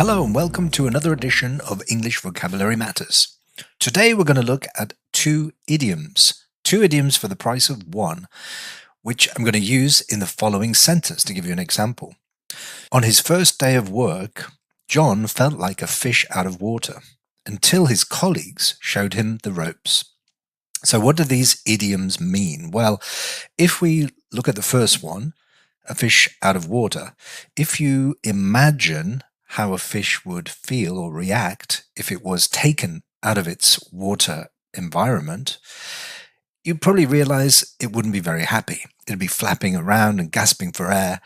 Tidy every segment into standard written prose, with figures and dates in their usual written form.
Hello and welcome to another edition of English Vocabulary Matters. Today we're going to look at two idioms for the price of one, which I'm going to use in the following sentence to give you an example. On his first day of work, John felt like a fish out of water until his colleagues showed him the ropes. So what do these idioms mean? Well, if we look at the first one, a fish out of water, if you imagine how a fish would feel or react if it was taken out of its water environment, you'd probably realize it wouldn't be very happy. It'd be flapping around and gasping for air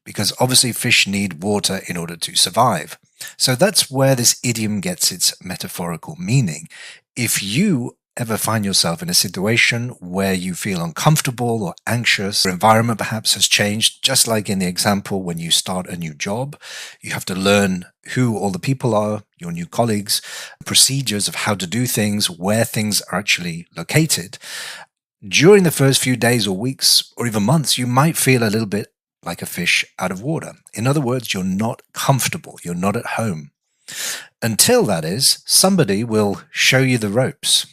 because obviously fish need water in order to survive. So that's where this idiom gets its metaphorical meaning. If you ever find yourself in a situation where you feel uncomfortable or anxious, your environment perhaps has changed, just like in the example when you start a new job, you have to learn who all the people are, your new colleagues, procedures of how to do things, where things are actually located. During the first few days or weeks or even months, you might feel a little bit like a fish out of water. In other words, you're not comfortable, you're not at home. Until, that is, somebody will show you the ropes.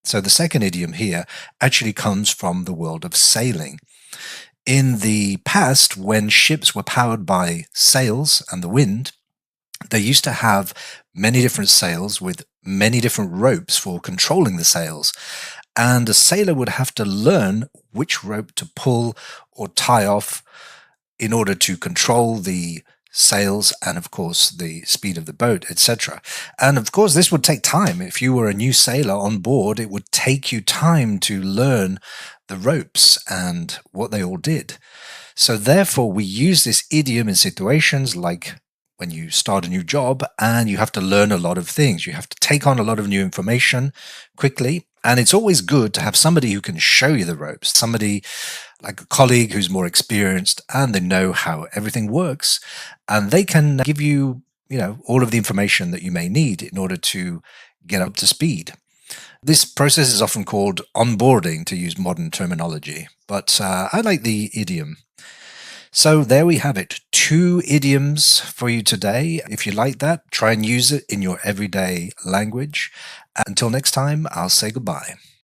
So the second idiom here actually comes from the world of sailing. In the past, when ships were powered by sails and the wind, they used to have many different sails with many different ropes for controlling the sails. And a sailor would have to learn which rope to pull or tie off in order to control the sails and of course the speed of the boat, etc. And of course this would take time. If you were a new sailor on board, it would take you time to learn the ropes and what they all did. So therefore we use this idiom in situations like when you start a new job and you have to learn a lot of things. You have to take on a lot of new information quickly. And it's always good to have somebody who can show you the ropes, somebody like a colleague who's more experienced and they know how everything works, and they can give you, all of the information that you may need in order to get up to speed. This process is often called onboarding, to use modern terminology, but I like the idiom. So there we have it, two idioms for you today. If you like that, try and use it in your everyday language. Until next time, I'll say goodbye.